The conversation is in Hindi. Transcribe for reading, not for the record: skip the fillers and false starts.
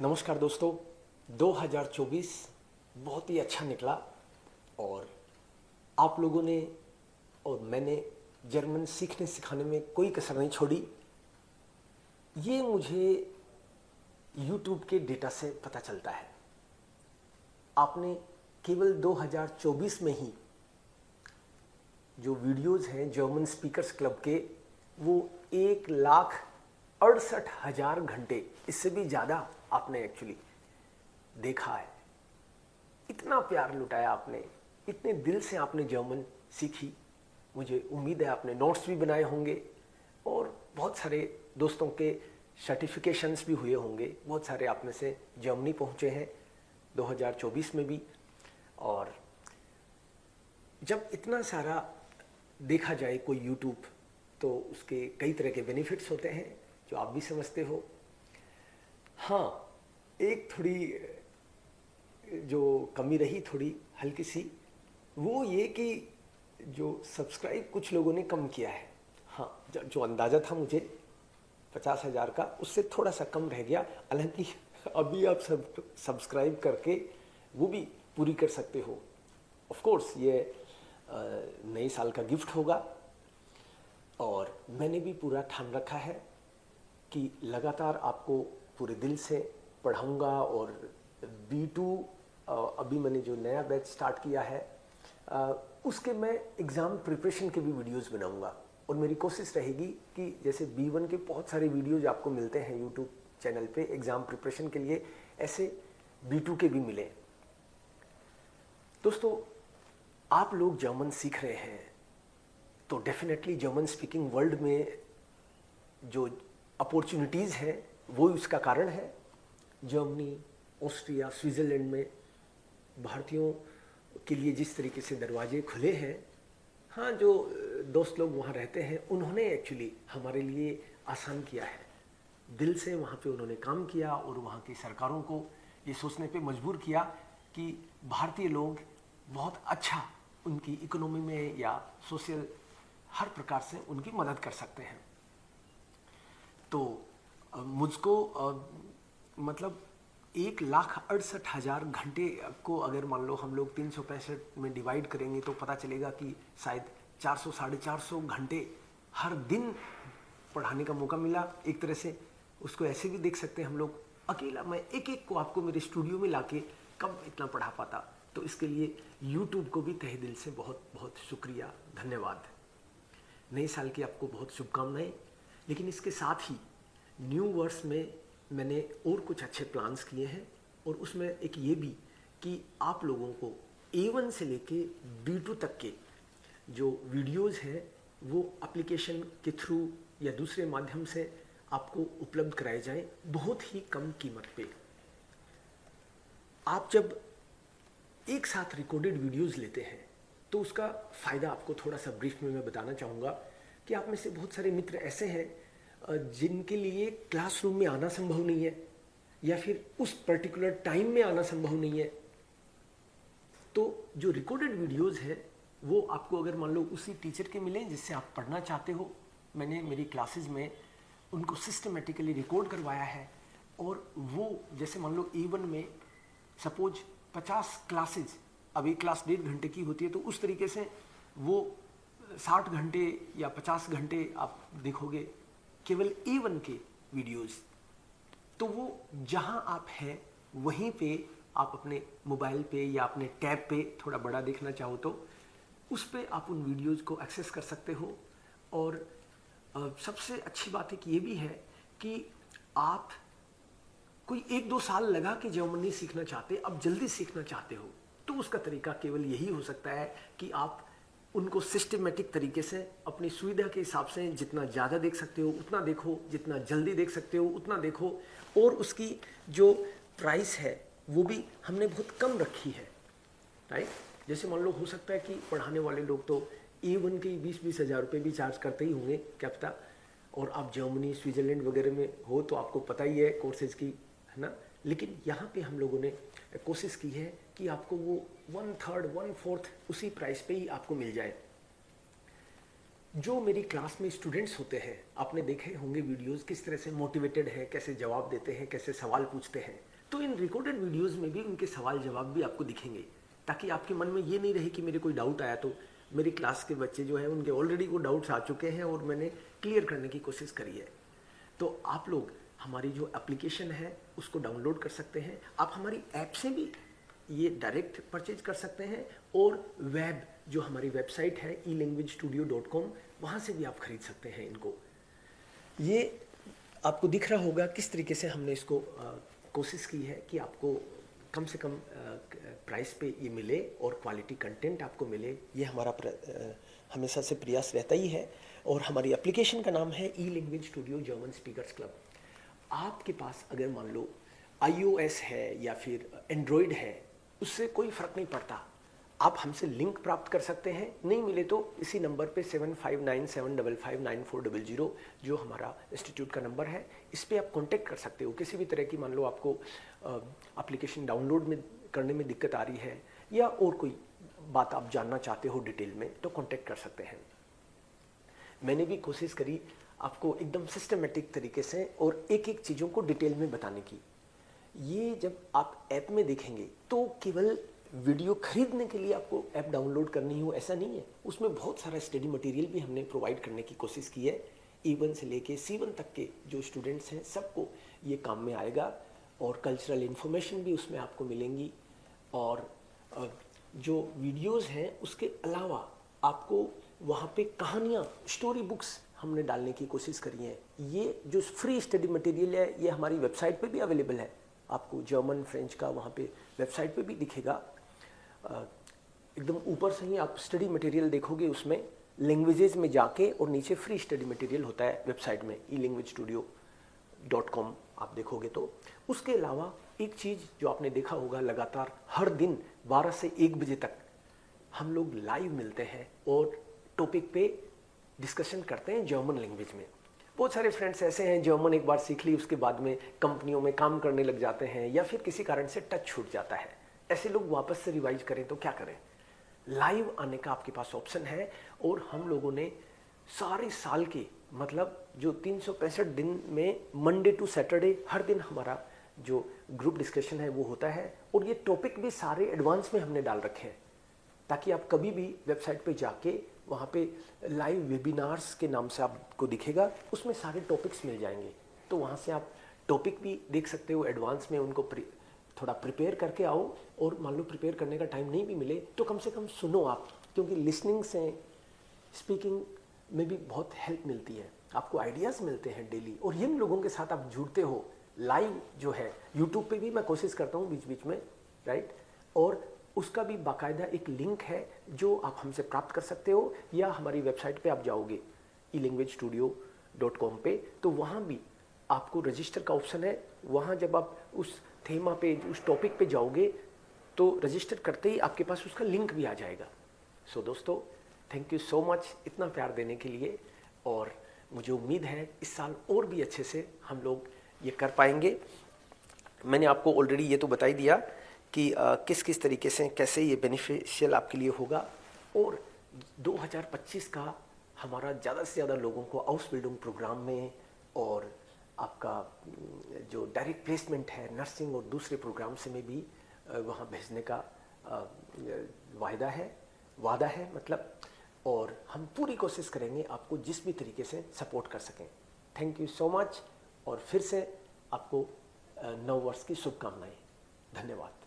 नमस्कार दोस्तों। 2024 बहुत ही अच्छा निकला और आप लोगों ने और मैंने जर्मन सीखने सिखाने में कोई कसर नहीं छोड़ी। ये मुझे YouTube के डेटा से पता चलता है। आपने केवल 2024 में ही जो वीडियोज़ हैं जर्मन स्पीकर्स क्लब के, वो 1,68,000 घंटे, इससे भी ज़्यादा आपने एक्चुअली देखा है। इतना प्यार लुटाया आपने, इतने दिल से आपने जर्मन सीखी। मुझे उम्मीद है आपने नोट्स भी बनाए होंगे और बहुत सारे दोस्तों के सर्टिफिकेशंस भी हुए होंगे। बहुत सारे आप में से जर्मनी पहुँचे हैं 2024 में भी। और जब इतना सारा देखा जाए कोई यूट्यूब, तो उसके कई तरह के बेनिफिट्स होते हैं जो आप भी समझते हो। हाँ, एक थोड़ी जो कमी रही, थोड़ी हल्की सी, वो ये कि जो सब्सक्राइब कुछ लोगों ने कम किया है। हाँ, जो अंदाज़ा था मुझे 50,000 का, उससे थोड़ा सा कम रह गया। हालांकि अभी आप सब सब्सक्राइब करके वो भी पूरी कर सकते हो। ऑफ कोर्स ये नए साल का गिफ्ट होगा और मैंने भी पूरा ठान रखा है कि लगातार आपको पूरे दिल से पढ़ाऊँगा। और B2 अभी मैंने जो नया बैच स्टार्ट किया है, उसके मैं एग्ज़ाम प्रिपरेशन के भी वीडियोस बनाऊँगा। और मेरी कोशिश रहेगी कि जैसे B1 के बहुत सारे वीडियोज आपको मिलते हैं यूट्यूब चैनल पे एग्ज़ाम प्रिपरेशन के लिए, ऐसे B2 के भी मिले। दोस्तों, आप लोग जर्मन सीख रहे हैं तो डेफिनेटली जर्मन स्पीकिंग वर्ल्ड में जो अपॉर्चुनिटीज़ हैं वो उसका कारण है। जर्मनी, ऑस्ट्रिया, स्विट्ज़रलैंड में भारतीयों के लिए जिस तरीके से दरवाजे खुले हैं, हाँ, जो दोस्त लोग वहाँ रहते हैं उन्होंने एक्चुअली हमारे लिए आसान किया है। दिल से वहाँ पे उन्होंने काम किया और वहाँ की सरकारों को ये सोचने पे मजबूर किया कि भारतीय लोग बहुत अच्छा उनकी इकोनॉमी में या सोशल हर प्रकार से उनकी मदद कर सकते हैं। तो मुझको मतलब 1,68,000 घंटे को अगर मान लो हम लोग 365 में डिवाइड करेंगे तो पता चलेगा कि शायद 400 साढ़े 400 घंटे हर दिन पढ़ाने का मौका मिला। एक तरह से उसको ऐसे भी देख सकते हैं हम लोग, अकेला मैं एक एक को आपको मेरे स्टूडियो में लाके कब इतना पढ़ा पाता। तो इसके लिए यूट्यूब को भी तहे दिल से बहुत बहुत शुक्रिया, धन्यवाद। नए साल की आपको बहुत शुभकामनाएं। लेकिन इसके साथ ही न्यू वर्ष में मैंने और कुछ अच्छे प्लान्स किए हैं और उसमें एक ये भी कि आप लोगों को A1 से लेके B2 तक के जो वीडियोस हैं वो एप्लीकेशन के थ्रू या दूसरे माध्यम से आपको उपलब्ध कराए जाएं बहुत ही कम कीमत पे। आप जब एक साथ रिकॉर्डेड वीडियोस लेते हैं तो उसका फ़ायदा आपको थोड़ा सा ब्रीफ में मैं बताना चाहूँगा कि आप में से बहुत सारे मित्र ऐसे हैं जिनके लिए क्लासरूम में आना संभव नहीं है या फिर उस पर्टिकुलर टाइम में आना संभव नहीं है। तो जो रिकॉर्डेड वीडियोस है वो आपको अगर मान लो उसी टीचर के मिलें जिससे आप पढ़ना चाहते हो, मैंने मेरी क्लासेस में उनको सिस्टमेटिकली रिकॉर्ड करवाया है। और वो जैसे मान लो A1 में सपोज 50 क्लासेज, अब एक क्लास 1.5 घंटे की होती है, तो उस तरीके से वो 60 घंटे या 50 घंटे आप देखोगे केवल A1 के वीडियोस। तो वो जहाँ आप हैं वहीं पे आप अपने मोबाइल पे या अपने टैब पे थोड़ा बड़ा देखना चाहो तो उस पे आप उन वीडियोस को एक्सेस कर सकते हो। और सबसे अच्छी बात है कि ये भी है कि आप कोई 1-2 साल लगा के जर्मनी सीखना चाहते, अब जल्दी सीखना चाहते हो, तो उसका तरीका केवल यही हो सकता है कि आप उनको सिस्टमेटिक तरीके से अपनी सुविधा के हिसाब से जितना ज़्यादा देख सकते हो उतना देखो, जितना जल्दी देख सकते हो उतना देखो। और उसकी जो प्राइस है वो भी हमने बहुत कम रखी है, राइट। जैसे मान लो हो सकता है कि पढ़ाने वाले लोग तो A1 के 20-20 हज़ार रुपये भी चार्ज करते ही होंगे, क्या पता। और आप जर्मनी, स्विट्ज़रलैंड वगैरह में हो तो आपको पता ही है कोर्सेज़ की, है ना। लेकिन यहाँ पे हम लोगों ने कोशिश की है कि आपको वो 1/3 1/4 उसी प्राइस पे ही आपको मिल जाए। जो मेरी क्लास में स्टूडेंट्स होते हैं, आपने देखे होंगे वीडियोस किस तरह से मोटिवेटेड है, कैसे जवाब देते हैं, कैसे सवाल पूछते हैं। तो इन रिकॉर्डेड वीडियोस में भी उनके सवाल जवाब भी आपको दिखेंगे, ताकि आपके मन में ये नहीं रहे कि मेरे कोई डाउट आया तो मेरी क्लास के बच्चे जो है उनके ऑलरेडी वो डाउट्स आ चुके हैं और मैंने क्लियर करने की कोशिश करी है। तो आप लोग हमारी जो एप्लीकेशन है उसको डाउनलोड कर सकते हैं। आप हमारी ऐप से भी ये डायरेक्ट परचेज कर सकते हैं, और वेब जो हमारी वेबसाइट है elanguagestudio.com, वहाँ से भी आप खरीद सकते हैं इनको। ये आपको दिख रहा होगा किस तरीके से हमने इसको कोशिश की है कि आपको कम से कम प्राइस पे ये मिले और क्वालिटी कंटेंट आपको मिले। ये हमारा हमेशा से प्रयास रहता ही है। और हमारी एप्लीकेशन का नाम है ई-लैंग्वेज स्टूडियो जर्मन स्पीकर्स क्लब। आपके पास अगर मान लो iOS है या फिर एंड्रॉयड है, उससे कोई फ़र्क नहीं पड़ता, आप हमसे लिंक प्राप्त कर सकते हैं। नहीं मिले तो इसी नंबर पे 7597559400 जो हमारा इंस्टीट्यूट का नंबर है, इस पर आप कांटेक्ट कर सकते हो। किसी भी तरह की मान लो आपको एप्लीकेशन डाउनलोड में करने में दिक्कत आ रही है या और कोई बात आप जानना चाहते हो डिटेल में, तो कांटेक्ट कर सकते हैं। मैंने भी कोशिश करी आपको एकदम सिस्टमेटिक तरीके से और एक एक चीज़ों को डिटेल में बताने की। ये जब आप ऐप में देखेंगे तो केवल वीडियो खरीदने के लिए आपको ऐप डाउनलोड करनी हो ऐसा नहीं है, उसमें बहुत सारा स्टडी मटेरियल भी हमने प्रोवाइड करने की कोशिश की है। E1 से लेके C1 तक के जो स्टूडेंट्स हैं सबको ये काम में आएगा, और कल्चरल इन्फॉर्मेशन भी उसमें आपको मिलेंगी। और जो वीडियोस हैं उसके अलावा आपको वहाँ पे कहानियाँ, स्टोरी बुक्स हमने डालने की कोशिश करी है। ये जो फ्री स्टडी मटेरियल है ये हमारी वेबसाइट पे भी अवेलेबल है, आपको जर्मन फ्रेंच का वहाँ पे वेबसाइट पे भी दिखेगा। एकदम ऊपर से ही आप स्टडी मटेरियल देखोगे, उसमें लैंग्वेजेस में जाके और नीचे फ्री स्टडी मटेरियल होता है वेबसाइट में elanguagestudio.com आप देखोगे तो। उसके अलावा एक चीज़ जो आपने देखा होगा, लगातार हर दिन 12 से 1 बजे तक हम लोग लाइव मिलते हैं और टॉपिक पे डिस्कशन करते हैं जर्मन लैंग्वेज में। बहुत सारे फ्रेंड्स ऐसे हैं जर्मन एक बार सीख ली उसके बाद में कंपनियों में काम करने लग जाते हैं या फिर किसी कारण से टच छूट जाता है। ऐसे लोग वापस से रिवाइज करें तो क्या करें? लाइव आने का आपके पास ऑप्शन है। और हम लोगों ने सारे साल के मतलब जो 365 दिन में मंडे टू सैटरडे हर दिन हमारा जो ग्रुप डिस्कशन है वो होता है, और ये टॉपिक भी सारे एडवांस में हमने डाल रखे हैं ताकि आप कभी भी वेबसाइट पे जाके वहाँ पे लाइव वेबिनार्स के नाम से आपको दिखेगा, उसमें सारे टॉपिक्स मिल जाएंगे। तो वहाँ से आप टॉपिक भी देख सकते हो एडवांस में, उनको थोड़ा प्रिपेयर करके आओ। और मान लो प्रिपेयर करने का टाइम नहीं भी मिले तो कम से कम सुनो आप, क्योंकि लिसनिंग से स्पीकिंग में भी बहुत हेल्प मिलती है, आपको आइडियाज़ मिलते हैं डेली। और जिन लोगों के साथ आप जुड़ते हो लाइव जो है यूट्यूब पे भी मैं कोशिश करता हूँ बीच बीच में, राइट, और उसका भी बाकायदा एक लिंक है जो आप हमसे प्राप्त कर सकते हो, या हमारी वेबसाइट पे आप जाओगे elanguagestudio.com पे तो वहाँ भी आपको रजिस्टर का ऑप्शन है। वहाँ जब आप उस थीमा पे उस टॉपिक पे जाओगे तो रजिस्टर करते ही आपके पास उसका लिंक भी आ जाएगा। सो दोस्तों, थैंक यू सो मच इतना प्यार देने के लिए, और मुझे उम्मीद है इस साल और भी अच्छे से हम लोग ये कर पाएंगे। मैंने आपको ऑलरेडी ये तो बता ही दिया कि किस किस तरीके से कैसे ये बेनिफिशियल आपके लिए होगा। और 2025 का हमारा ज़्यादा से ज़्यादा लोगों को आउसबिल्डिंग प्रोग्राम में और आपका जो डायरेक्ट प्लेसमेंट है नर्सिंग और दूसरे प्रोग्राम से में भी वहाँ भेजने का वादा है मतलब। और हम पूरी कोशिश करेंगे आपको जिस भी तरीके से सपोर्ट कर सकें। थैंक यू सो मच, और फिर से आपको नव वर्ष की शुभकामनाएं। धन्यवाद।